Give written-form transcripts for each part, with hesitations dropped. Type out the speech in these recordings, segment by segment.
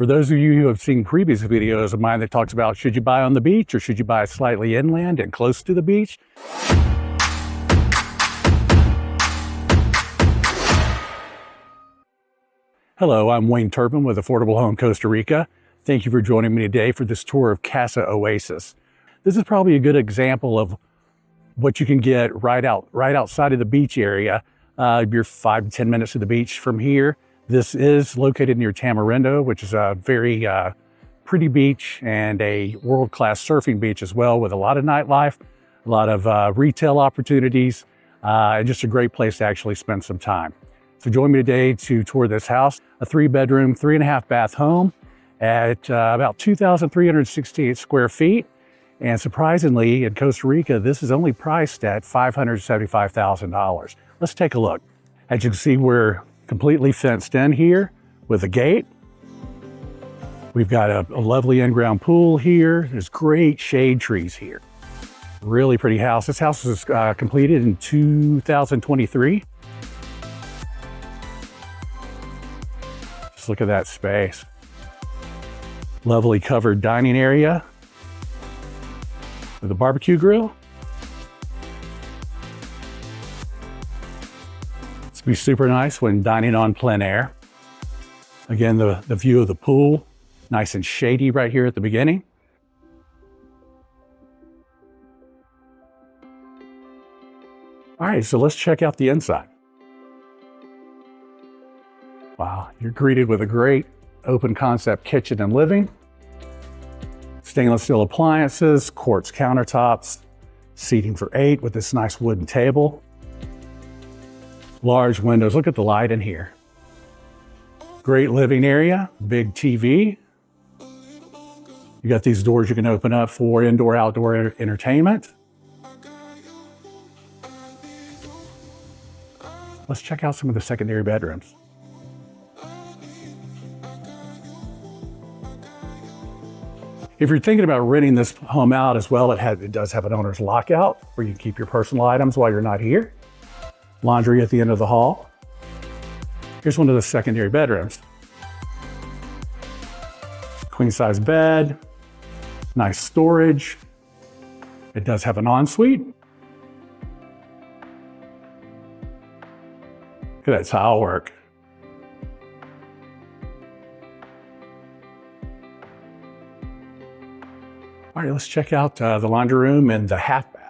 For those of you who have seen previous videos of mine that talks about should you buy on the beach or should you buy slightly inland and close to the beach? Hello, I'm Wayne Turpin with Affordable Home Costa Rica. Thank you for joining me today for this tour of Casa Oasis. This is probably a good example of what you can get right outside of the beach area. You're 5 to 10 minutes to the beach from here. This is located near Tamarindo, which is a very pretty beach and a world-class surfing beach as well, with a lot of nightlife, a lot of retail opportunities, and just a great place to actually spend some time. So join me today to tour this house, a 3-bedroom, 3.5 bath home at about 2,368 square feet. And surprisingly, in Costa Rica, this is only priced at $575,000. Let's take a look. As you can see, we're completely fenced in here with a gate. We've got a lovely in-ground pool here. There's great shade trees here. Really pretty house. This house was completed in 2023. Just look at that space. Lovely covered dining area with a barbecue grill. It's be super nice when dining on plein air. Again, the view of the pool, nice and shady right here at the beginning. All right, so let's check out the inside. Wow, you're greeted with a great open concept kitchen and living. Stainless steel appliances, quartz countertops, seating for 8 with this nice wooden table. Large windows, look at the light in here. Great living area, big TV. You got these doors you can open up for indoor, outdoor entertainment. Let's check out some of the secondary bedrooms. If you're thinking about renting this home out as well, it does have an owner's lockout where you can keep your personal items while you're not here. Laundry at the end of the hall. Here's one of the secondary bedrooms. Queen size bed, nice storage. It does have an ensuite. Look at that tile work. All right, let's check out the laundry room and the half bath.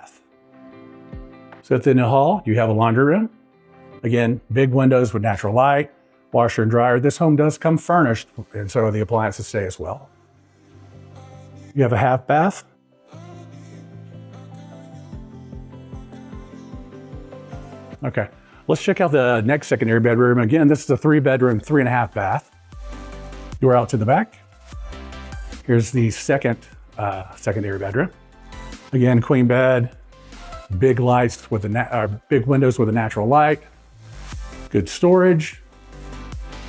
So at the end of the hall, you have a laundry room. Again, big windows with natural light, washer and dryer. This home does come furnished, and so the appliances stay as well. You have a half bath. Okay, let's check out the next secondary bedroom. Again, this is a 3-bedroom, 3.5 bath. Door out to the back. Here's the second secondary bedroom. Again, queen bed, big lights with big windows with a natural light, good storage,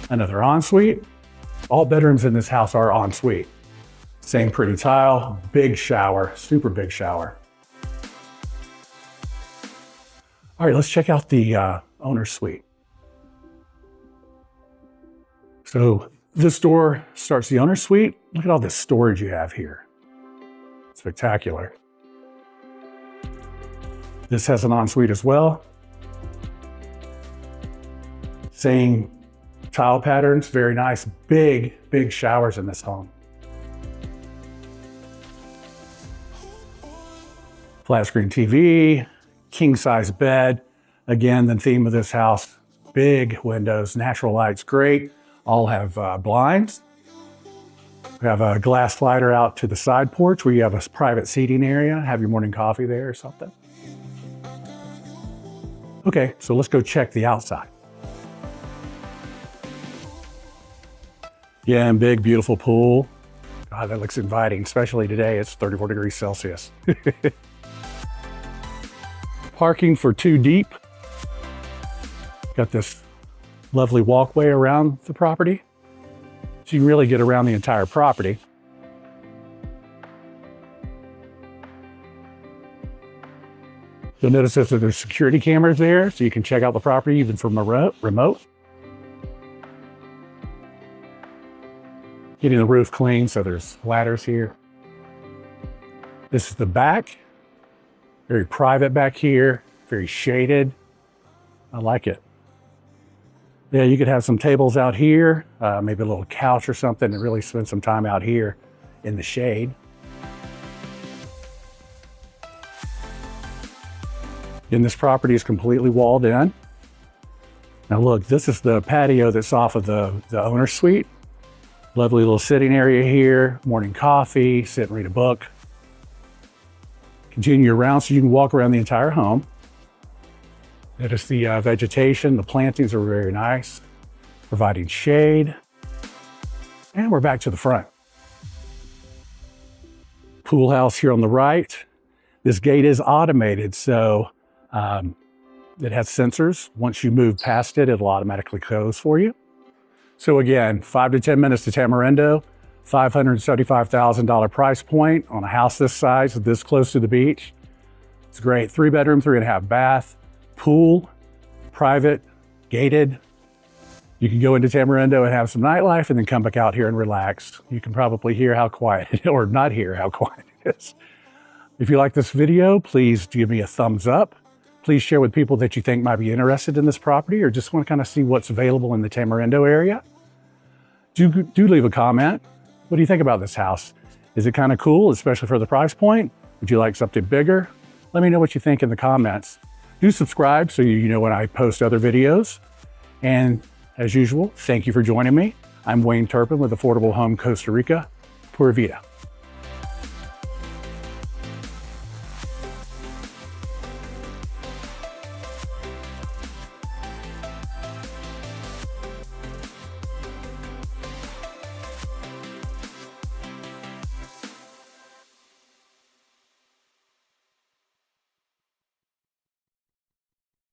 another ensuite. All bedrooms in this house are ensuite. Same pretty tile, big shower, super big shower. All right, let's check out the owner's suite. So this door starts the owner's suite. Look at all this storage you have here. Spectacular. This has an ensuite as well. Same tile patterns, very nice, big showers in this home. Flat screen TV, king size bed. Again, the theme of this house, big windows, natural lights, great. All have blinds. We have a glass slider out to the side porch where you have a private seating area, have your morning coffee there or something. Okay, so let's go check the outside. Yeah, and big, beautiful pool. God, that looks inviting, especially today. It's 34 degrees Celsius. Parking for 2 deep. Got this lovely walkway around the property. So you can really get around the entire property. You'll notice that there's security cameras there, so you can check out the property even from a remote. getting the roof clean, so there's ladders here. This is the back. Very private back here, very shaded. I like it. Yeah, you could have some tables out here, maybe a little couch or something, and really spend some time out here in the shade. And this property is completely walled in. Now look, this is the patio that's off of the owner's suite. Lovely little sitting area here, morning coffee, sit and read a book. Continue around so you can walk around the entire home. Notice the vegetation, the plantings are very nice, providing shade. And we're back to the front. Pool house here on the right. This gate is automated, so it has sensors. Once you move past it, it'll automatically close for you. So again, 5 to 10 minutes to Tamarindo, $575,000 price point on a house this size, this close to the beach. It's great. 3-bedroom, 3.5 bath, pool, private, gated. You can go into Tamarindo and have some nightlife and then come back out here and relax. You can probably hear how quiet, or not hear how quiet it is. If you like this video, please give me a thumbs up. Please share with people that you think might be interested in this property or just want to kind of see what's available in the Tamarindo area. Do leave a comment. What do you think about this house? Is it kind of cool, especially for the price point? Would you like something bigger? Let me know what you think in the comments. Do subscribe so you know when I post other videos. And as usual, thank you for joining me. I'm Wayne Turpin with Affordable Home Costa Rica. Pura Vida.